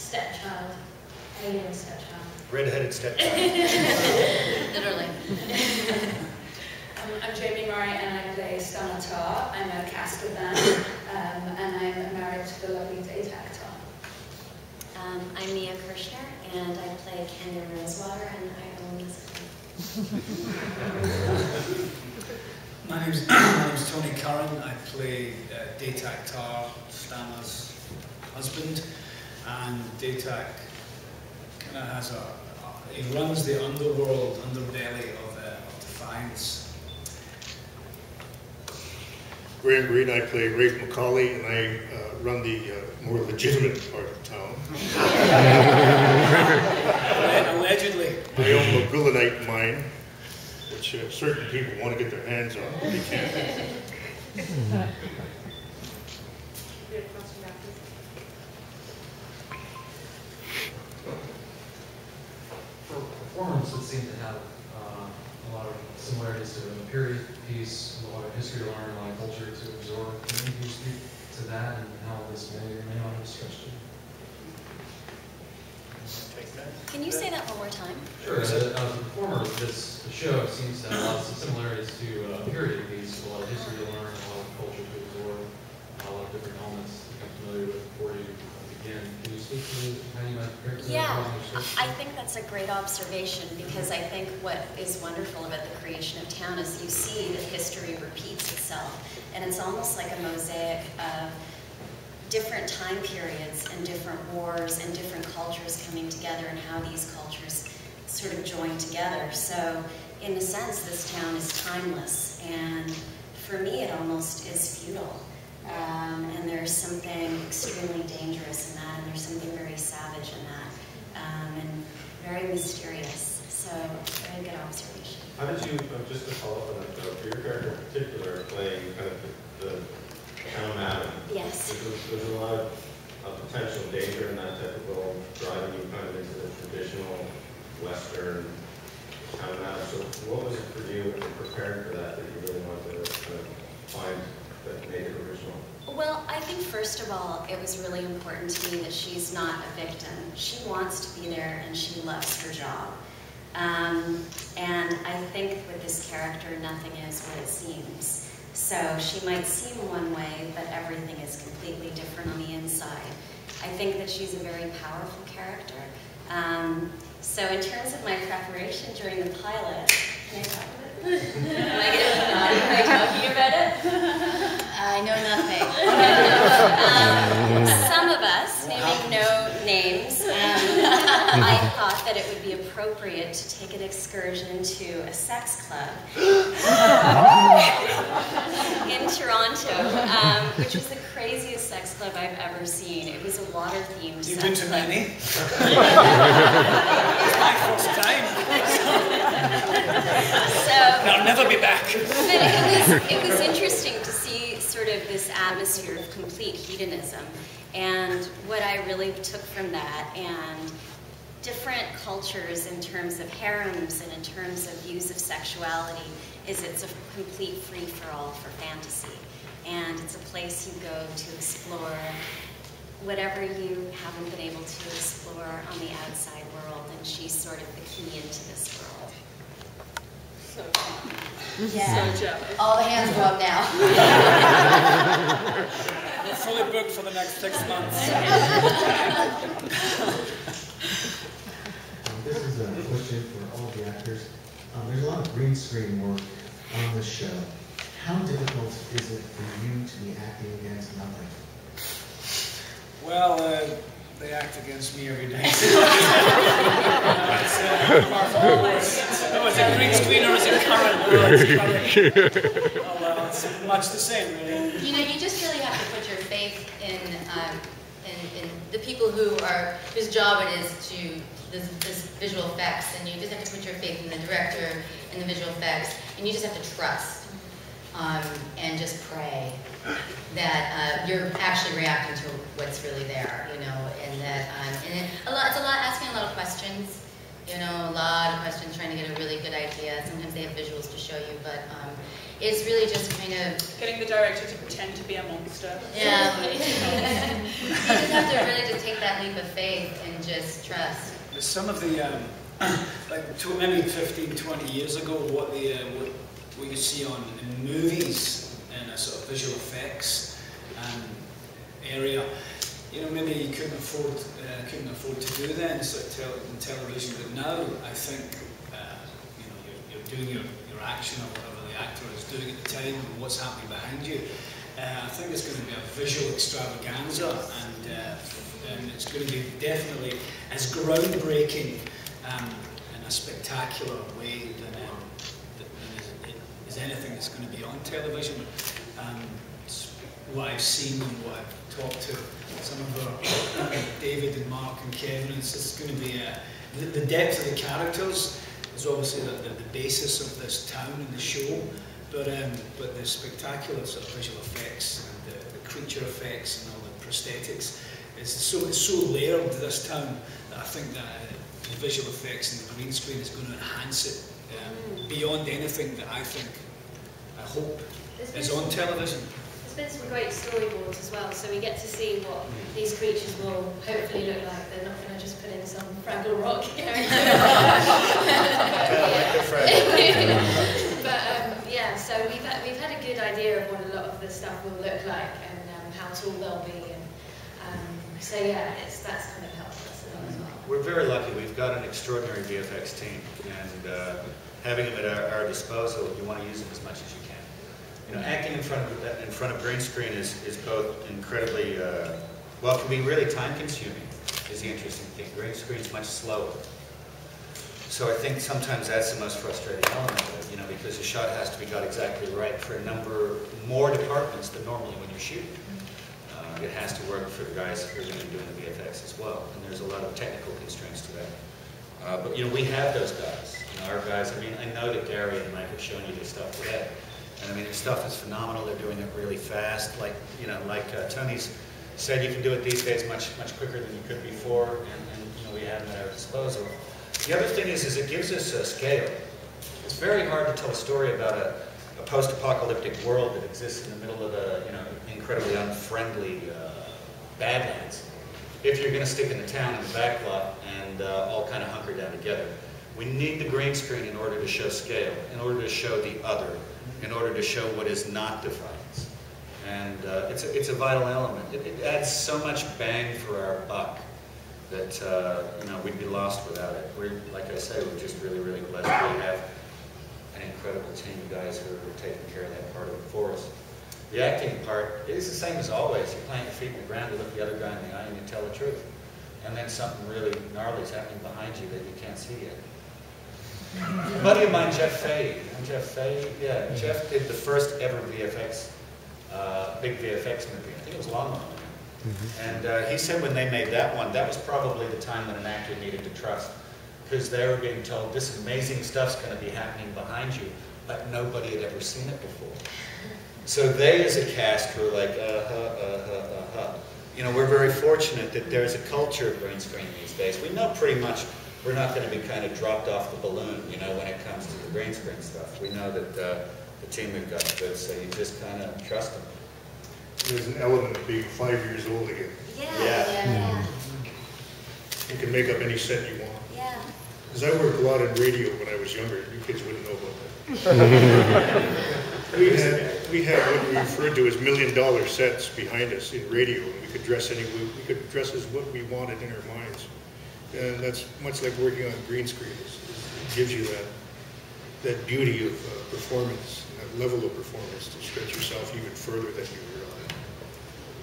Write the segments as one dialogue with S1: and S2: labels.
S1: Stepchild. Alien stepchild.
S2: Red-headed stepchild.
S1: Literally.
S3: I'm Jaime Murray and I play Stanatar. I'm a caster then, and I'm married to the lovely date actor.
S4: I'm Mia Kirshner and I play Kenya Rosewater and I own this film.
S5: My name's Tony Curran. I play Datak Tar, Stana's husband, and Datak kind of has he runs the underworld, underbelly of Defiance.
S2: Greene, I play Rafe McCauley, and I run the more legitimate part of town.
S5: Allegedly.
S2: I own the Gulonite mine, which certain people want to get their hands on, but they can't.
S6: For performance that seem to have a lot of similarities to a period piece, a lot of history to learn, a lot of culture to absorb. Can you speak to that and how this may or may not have stretched you?
S4: Can you say that one more time?
S6: Sure. As a performer, the show seems to have lots of similarities to a period piece, a lot of history to learn, a lot of culture to absorb, a lot of different elements to become familiar with before you begin. Can you speak to how you might prepare for that?
S4: Yeah, I think that's a great observation because I think what is wonderful about the creation of town is you see that history repeats itself, and it's almost like a mosaic of different time periods and different wars and different cultures coming together and how these cultures sort of join together. So in a sense, this town is timeless, and for me it almost is feudal. And there's something extremely dangerous in that, and there's something very savage in that, and very mysterious. So, very good observation.
S7: How did you, just to follow up on that, for your character in particular, playing kind of the town madam?
S4: Yes.
S7: There's a lot of potential danger in that type of role, driving you kind of into the traditional Western town madam. So, what was it for you in preparing for that you really wanted to kind of find that made it original?
S4: Well, I think first of all, it was really important to me that she's not a victim. She wants to be there and she loves her job. And I think with this character, nothing is what it seems. So she might seem one way, but everything is completely different on the inside. I think that she's a very powerful character. So in terms of my preparation during the pilot, can I talk about it? Am I getting naughty by talking about it? I know nothing. Some of us, naming no names, I thought that it would be appropriate to take an excursion to a sex club in Toronto, which was the craziest sex club I've ever seen. It was a water-themed sex club.
S5: You've been to many? It's my first time. I'll never be back.
S4: But it was interesting to see sort of this atmosphere of complete hedonism. And what I really took from that, and different cultures in terms of harems and in terms of views of sexuality, is it's a complete free-for-all for fantasy. And it's a place you go to explore whatever you haven't been able to explore on the outside world, and she's sort of the key into this world.
S3: So fun.
S4: Yeah.
S3: So jealous.
S4: All the hands go up now.
S5: We're fully booked for the next 6 months.
S8: This is a question for all the actors. There's a lot of green screen work on the show. How difficult is it for you to be acting against nothing?
S5: Well, they act against me every day. Was it green screen or is it Curran? Oh, well, it's much the same, really.
S9: You know, you just really have to put your faith in the people whose job it is to this visual effects, and you just have to put your faith in the director and the visual effects, and you just have to trust and just pray that you're actually reacting to what's really there, you know, and that it's asking a lot of questions, you know, a lot of questions, trying to get a really good idea. Sometimes they have visuals to show you, but it's really just kind of
S5: getting the director to pretend to be a monster.
S9: Yeah. You just have to really just take that leap of faith and just trust.
S5: Some of the like maybe 15, 20 years ago, what you see in movies and a sort of visual effects area, you know, maybe you couldn't afford to do that in television. But now I think you know, you're doing your action or whatever the actor is doing at the time and what's happening behind you. I think it's going to be a visual extravaganza, and it's going to be definitely as groundbreaking in a spectacular way than is anything that's going to be on television. What I've seen and what I've talked to some of our David and Mark and Kevin, it's going to be the depth of the characters is obviously the basis of this town and the show, but the spectacular sort of visual effects and the creature effects and all the prosthetics, it's so layered to this town that I think that the visual effects and the green screen is going to enhance it beyond anything that I hope is on television.
S1: There's been some great storyboards as well, so we get to see what these creatures will hopefully look like. They're not going to just put in some Fraggle Rock character. But yeah, so we've had a good idea of what a lot of the stuff will look like and how tall they'll be. And so yeah, that's kind of helped us a lot as well.
S10: We're very lucky. We've got an extraordinary VFX team, and having them at our disposal, you want to use them as much as you can. You know, acting in front of green screen is both incredibly well, it can be really time-consuming. Is the interesting thing. Green screen's much slower, so I think sometimes that's the most frustrating element of it. You know, because the shot has to be got exactly right for a number more departments than normally when you're shooting. It has to work for the guys who are going to be doing the VFX as well, and there's a lot of technical constraints to that. But you know, we have those guys. You know, our guys. I mean, I know that Gary and Mike have shown you this stuff today. And I mean, their stuff is phenomenal. They're doing it really fast. Like, you know, like Tony's said, you can do it these days much quicker than you could before, and you know, we have them at our disposal. The other thing is it gives us a scale. It's very hard to tell a story about a post-apocalyptic world that exists in the middle of a, you know, incredibly unfriendly badlands if you're going to stick in the town in the back lot and all kind of hunker down together. We need the green screen in order to show scale, in order to show the other, in order to show what is not Defiance. And it's a vital element. It adds so much bang for our buck that you know, we'd be lost without it. We're, like I say, we're just really, really blessed to have an incredible team of guys who are taking care of that part of it for us. The acting part is the same as always. You plant your feet in the ground, you look the other guy in the eye, and you tell the truth. And then something really gnarly is happening behind you that you can't see yet. A buddy of mine, Jeff Fay. Jeff Fay? Yeah, Jeff did the first ever VFX, big VFX movie. I think it was Long. And he said when they made that one, that was probably the time when an actor needed to trust. Because they were being told, this amazing stuff's going to be happening behind you, but nobody had ever seen it before. So they, as a cast, were like, You know, we're very fortunate that there's a culture of green screen these days. We know pretty much we're not going to be kind of dropped off the balloon, you know, when it comes to the green screen stuff. We know that the team we've got is good, so you just kind of trust them.
S2: There's an element of being 5 years old again.
S4: Yeah.
S2: You can make up any set you want.
S4: Yeah.
S2: Because I worked a lot in radio when I was younger. You kids wouldn't know about that. we had what we referred to as $1 million sets behind us in radio, and we could dress we could dress as what we wanted in our minds. And that's much like working on green screen. It gives you that beauty of performance, that level of performance to stretch yourself even further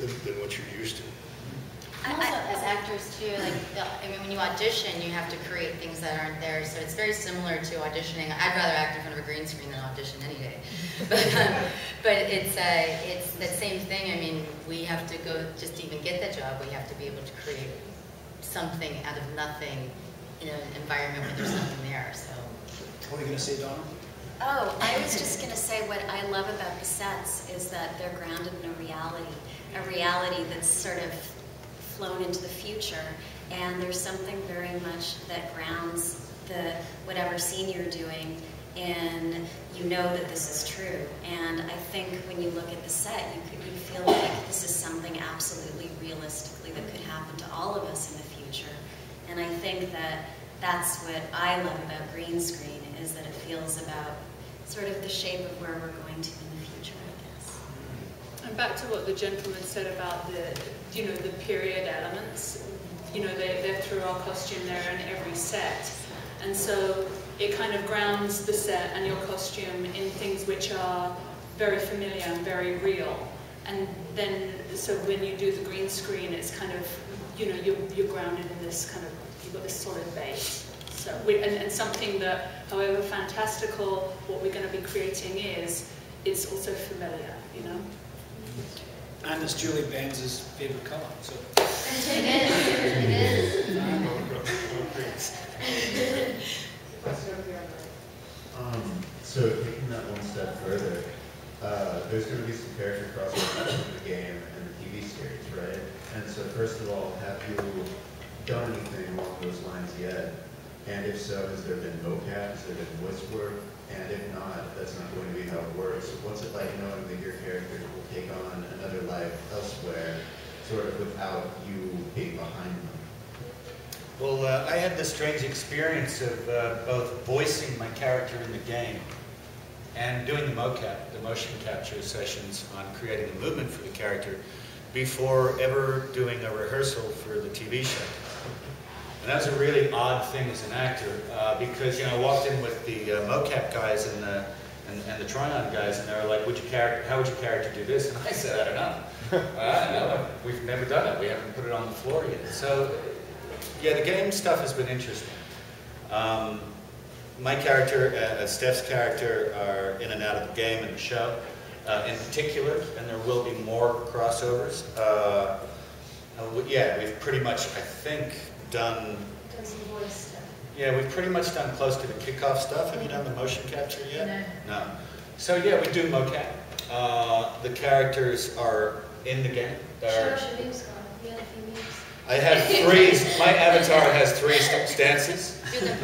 S2: than what you're used to.
S9: Also, as actors too, like, I mean, when you audition, you have to create things that aren't there. So it's very similar to auditioning. I'd rather act in front of a green screen than audition any day. But it's the same thing. I mean, we have to go, just to even get the job, we have to be able to create something out of nothing in an environment where there's nothing there. So.
S5: What are you going to say, Donna?
S4: Oh, I was just going to say what I love about the sets is that they're grounded in a reality that's sort of flown into the future, and there's something very much that grounds whatever scene you're doing and you know that this is true. And I think when you look at the set, you feel like this is something absolutely realistically that could happen to all of us in the future. And I think that that's what I love about green screen, is that it feels about sort of the shape of where we're going to in the future, I guess.
S3: And back to what the gentleman said about the, you know, the period elements. You know, they're through our costume, they're in every set. And so it kind of grounds the set and your costume in things which are very familiar and very real. And then, so when you do the green screen, it's kind of, you know, you're grounded in this kind of, you've got this solid base. So and something that, however fantastical what we're going to be creating is, it's also familiar, you know?
S5: And it's Julie Benz's favourite colour, so.
S9: It is.
S11: So taking that one step further, there's going to be some character crossover between the game and the TV series, right? And so first of all, have you done anything along those lines yet? And if so, has there been mocap? Has there been voice work? And if not, that's not going to be how it works. What's it like knowing that your characters will take on another life elsewhere, sort of without you being behind them?
S10: Well, I had the strange experience of both voicing my character in the game and doing the mocap, the motion capture sessions on creating a movement for the character before ever doing a rehearsal for the TV show. And that was a really odd thing as an actor because, you know, I walked in with the mocap guys and the Tryon guys, and they were like, how would your character do this? And I said, I don't know. I don't know. We've never done it. We haven't put it on the floor yet. So, yeah, the game stuff has been interesting. My character, Steph's character, are in and out of the game and the show in particular, and there will be more crossovers. Yeah, we've pretty much, I think, done
S1: some voice stuff.
S10: Yeah, we've pretty much done close to the kickoff stuff. Have you done the motion capture yet? No. So yeah, we do mocap. The characters are in the game.
S1: Show us your moves, Carl. You had a few moves.
S10: I have three. My avatar has three stances.
S9: Do them.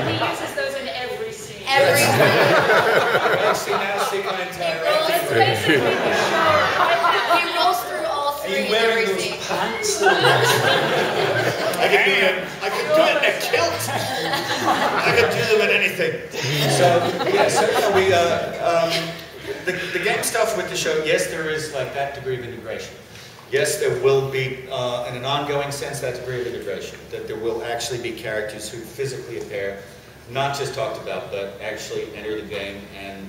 S3: He uses those in every scene.
S9: Every scene.
S10: Well, see now, see my entire acting.
S9: He rolls through all three in every scene.
S5: Pants?
S10: I could do it in a kilt. I could do them in anything. So yeah, so we the game stuff with the show. Yes, there is like that degree of integration. Yes, there will be, in an ongoing sense, that degree of integration. That there will actually be characters who physically appear, not just talked about, but actually enter the game, and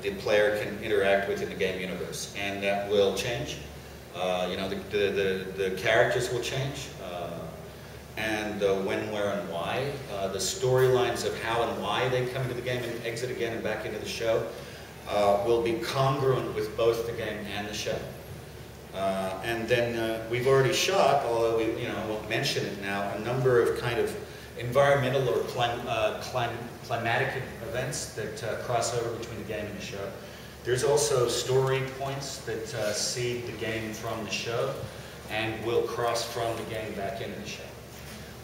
S10: the player can interact within the game universe, and that will change. You know, the characters will change, and when, where, and why. The storylines of how and why they come into the game and exit again and back into the show will be congruent with both the game and the show. And then we've already shot, although we won't mention it now, a number of kind of environmental or climatic events that cross over between the game and the show. There's also story points that seed the game from the show and will cross from the game back into the show.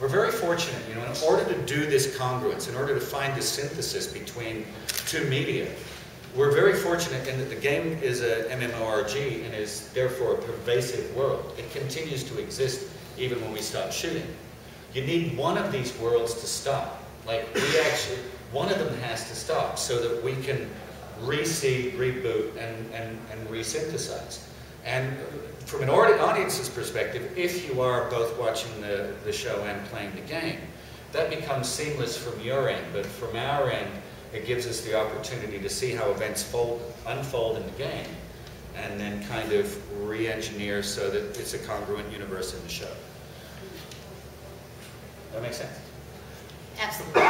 S10: We're very fortunate, you know, in order to do this congruence, in order to find the synthesis between two media, we're very fortunate in that the game is a MMORPG and is therefore a pervasive world. It continues to exist even when we stop shooting. You need one of these worlds to stop. Like, one of them has to stop so that we can reseed, reboot, and resynthesize. And from an audience's perspective, if you are both watching the show and playing the game, that becomes seamless from your end. But from our end, it gives us the opportunity to see how events unfold in the game, and then kind of re-engineer so that it's a congruent universe in the show. That makes sense?
S9: Absolutely.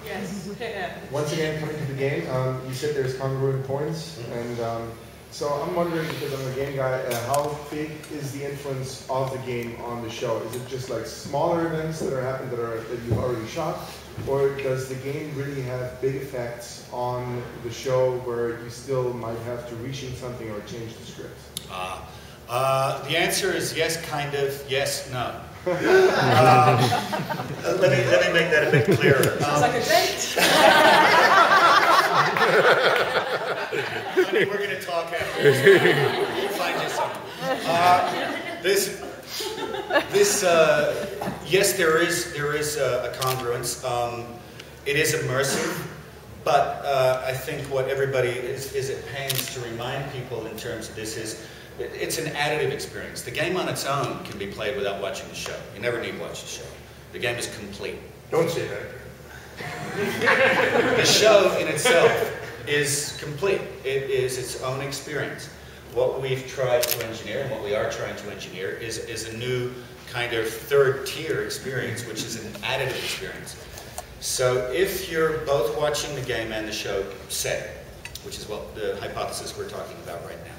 S3: Yes.
S12: Once again, coming to the game, you said there's congruent points, and so I'm wondering, because I'm a game guy, how big is the influence of the game on the show? Is it just like smaller events that are happening that you've already shot, or does the game really have big effects on the show where you still might have to reshoot something or change the script?
S10: The answer is yes, kind of, yes, no. Let me make that a bit clearer.
S3: Sounds like a date.
S10: Honey, we're going to talk after this. We'll find you something. Yes, there is a congruence. It is immersive, but I think what everybody is at pains to remind people in terms of this is it's an additive experience. The game on its own can be played without watching the show. You never need to watch the show. The game is complete.
S2: Don't say that.
S10: The show in itself is complete. It is its own experience. What we've tried to engineer, and what we are trying to engineer, is a new kind of third-tier experience, which is an additive experience. So if you're both watching the game and the show, say, which is what the hypothesis we're talking about right now,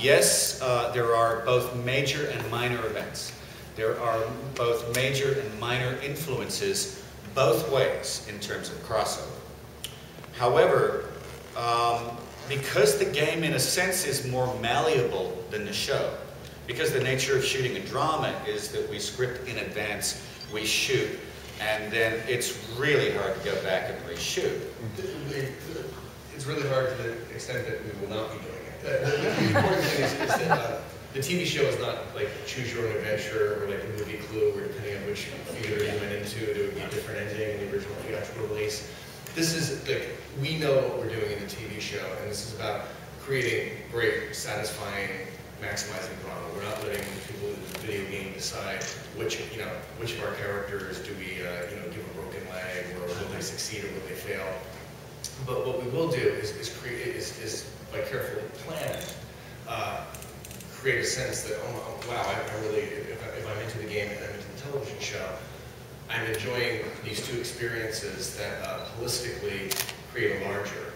S10: yes, there are both major and minor events. There are both major and minor influences both ways in terms of crossover. However, because the game in a sense is more malleable than the show, because the nature of shooting a drama is that we script in advance, we shoot, and then it's really hard to go back and reshoot.
S13: It's really hard to the extent that we will not be doing it. The important thing is that the TV show is not like choose your own adventure or like a movie Clue, where depending on which theater you went into, it would be a different ending in the original theatrical release. This is like, we know what we're doing in the TV show, and this is about creating great, satisfying, maximizing drama. We're not letting people in the video game decide which of our characters do we, give a broken leg, or will they succeed or will they fail. But what we will do is by carefully planning, create a sense that, oh wow, I really, if I'm into the game and I'm into the television show, I'm enjoying these two experiences that holistically create a larger,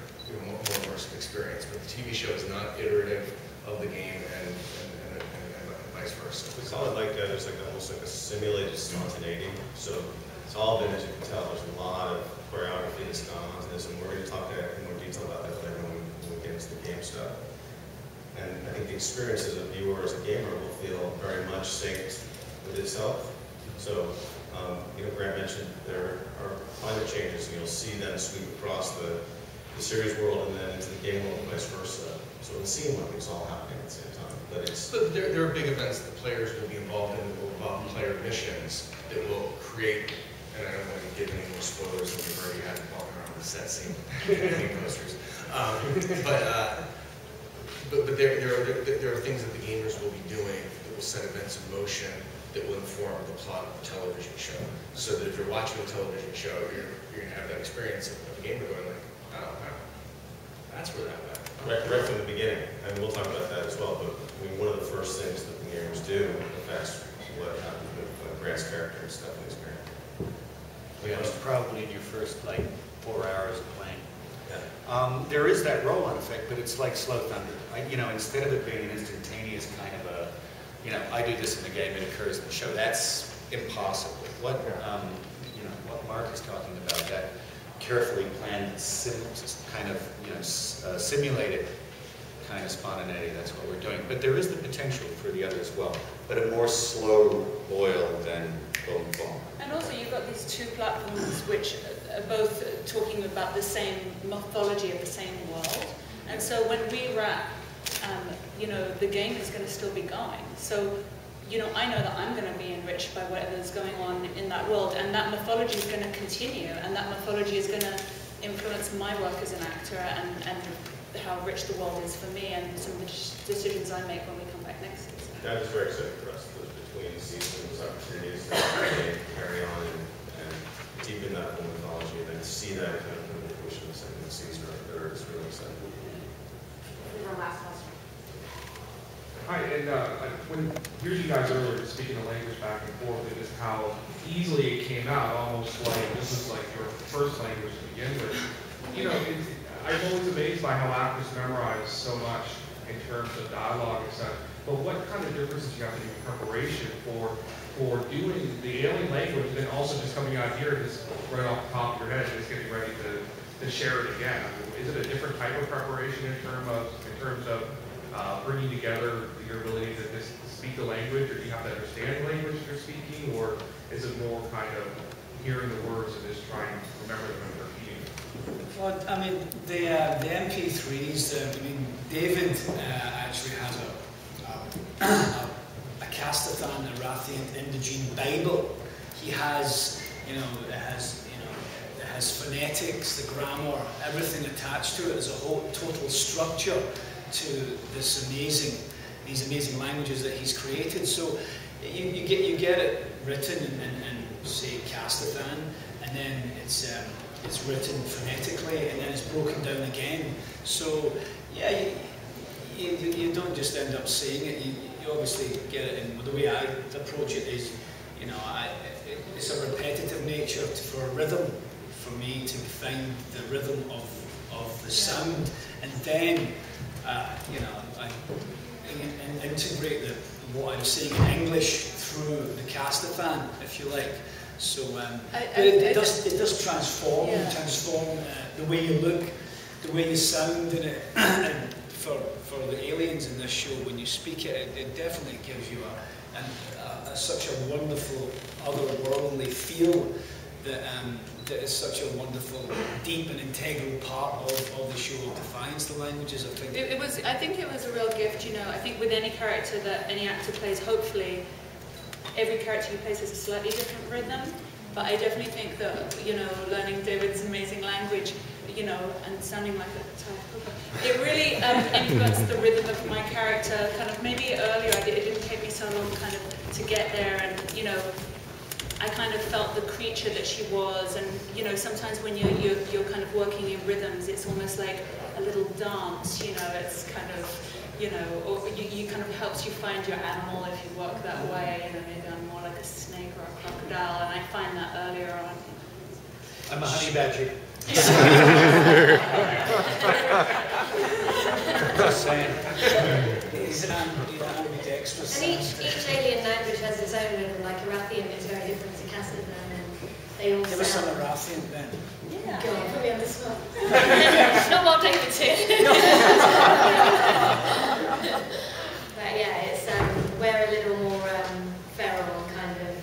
S13: more immersive experience. But the TV show is not iterative of the game and vice versa.
S7: We call it like there's like almost like a simulated spontaneity. So it's all been, as you can tell, there's a lot of choreography that's gone on to this, and we're going to talk in more detail about that later when we get into the game stuff. And I think the experience as a viewer, as a gamer, will feel very much synced with itself. So, Grant mentioned there are climate changes, and you'll see them sweep across the series world and then into the game world and vice versa. So it will seem like it's all happening at the same time. But
S13: there are big events that the players will be involved in that will involve player missions that will create, and I don't want to give any more spoilers than we've already had walking around the set seeing game posters. But there are things that the gamers will be doing that will set events in motion that will inform the plot of the television show. So that if you're watching a television show, you're going to have that experience of a gamer going like, oh, wow, that's where that went.
S7: Right from the beginning, and we'll talk about that as well, but I mean, one of the first things that the gamers do affects what happens with Grant's character and Stephanie's character.
S10: It was probably in your first, 4 hours of playing. Yeah. There is that roll-on effect, but it's like slow thunder. Instead of it being an instantaneous kind of a, I do this in the game, it occurs in the show. That's impossible. What Mark is talking about, that carefully planned, simulated kind of spontaneity, that's what we're doing. But there is the potential for the other as well, but a more slow boil than boom, boom.
S3: And also you've got these two platforms which are both talking about the same mythology of the same world. And so when we wrap, the game is going to still be going. So, I know that I'm going to be enriched by whatever's going on in that world, and that mythology is going to continue, and that mythology is going to influence my work as an actor and how rich the world is for me and some of the decisions I make when we come back next season.
S7: That is very exciting for us, those between seasons, opportunities to carry on and deepen that whole mythology, and then see that kind of come into fruition in the second season or third is really exciting.
S1: Our last question.
S14: Hi, and when here's you guys earlier speaking the language back and forth, and just how easily it came out, almost like this is like your first language to begin with. I'm always amazed by how actors memorize so much in terms of dialogue and stuff. But what kind of differences you have to do in preparation for doing the alien language, and then also just coming out here and just right off the top of your head, just getting ready to share it again? I mean, is it a different type of preparation in terms of bringing together your ability to just speak the language, or do you have to understand the language you're speaking, or is it more kind of hearing the words and just trying to remember them and repeating them?
S5: Well, I mean, the MP3s, I mean, David actually has a Castathan, a Rathian Indigene Bible. He has, it has phonetics, the grammar, everything attached to it. There's a whole total structure to these amazing languages that he's created. So you get it written in say Castathan, and then it's written phonetically, and then it's broken down again. So yeah, you don't just end up saying it. You obviously get it. And the way I approach it is, it's a repetitive nature for a rhythm, for me to find the rhythm of the sound, and then and integrate what I'm saying in English through the Castathan, if you like. So it does transform the way you look, the way you sound in it. And for the aliens in this show, when you speak it, it definitely gives you such a wonderful otherworldly feel that is such a wonderful, deep and integral part of the show of Defiance, the languages.
S3: I think it was a real gift, I think with any character that any actor plays, hopefully every character he plays has a slightly different rhythm, but I definitely think that, learning David's amazing language, and sounding like a Thai hooker, it really influenced the rhythm of my character, kind of maybe earlier. It didn't take me so long kind of to get there, and, I kind of felt the creature that she was, and sometimes when you're kind of working in rhythms, it's almost like a little dance. It's kind of or you kind of helps you find your animal if you work that way. Maybe I'm more like a snake or a crocodile, and I find that earlier on.
S10: I'm a honey badger. Just saying.
S5: He's an ambidextrous.
S1: And each alien language has its own rhythm. Like Rathian is very different to Castathan, and they all
S5: Give us some
S1: sound.
S5: Rathian then.
S1: Yeah. Go on, put me on the spot. Not while David's here. But yeah, we're a little more feral, kind of.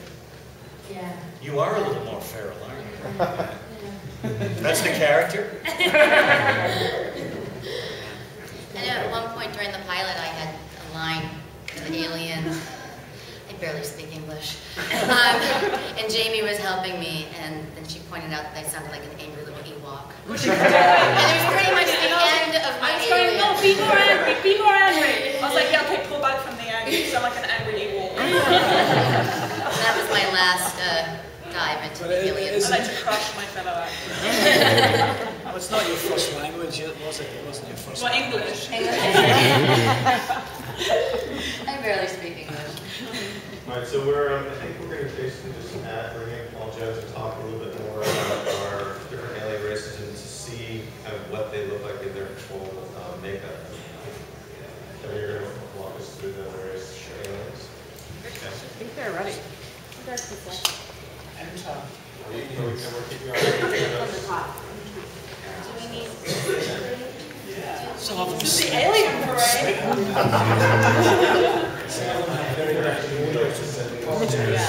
S1: Yeah.
S10: You are a little more feral, aren't you? That's the character?
S9: I know at one point during the pilot I had a line for the alien. I barely speak English. And Jamie was helping me, and then she pointed out that I sounded like an angry little Ewok. And it was pretty much the end of my alien.
S3: No, be more angry, be more angry. I was like, yeah, okay, pull back from the angry. You sound like an angry Ewok.
S9: So that was my last dive into the aliens.
S3: I like to crush my fellow actors.
S5: Well, it's not your first language, was it? It wasn't your first
S3: language.
S9: English. I barely speak English.
S7: All right, so I think we're going to basically just bring in Paul Jones and talk a little bit more about our different alien races and to see kind of what they look like in their full makeup. So you're going to walk us through the various aliens. Okay.
S3: I think they're ready.
S5: So of
S3: the alien parade.
S7: Yeah.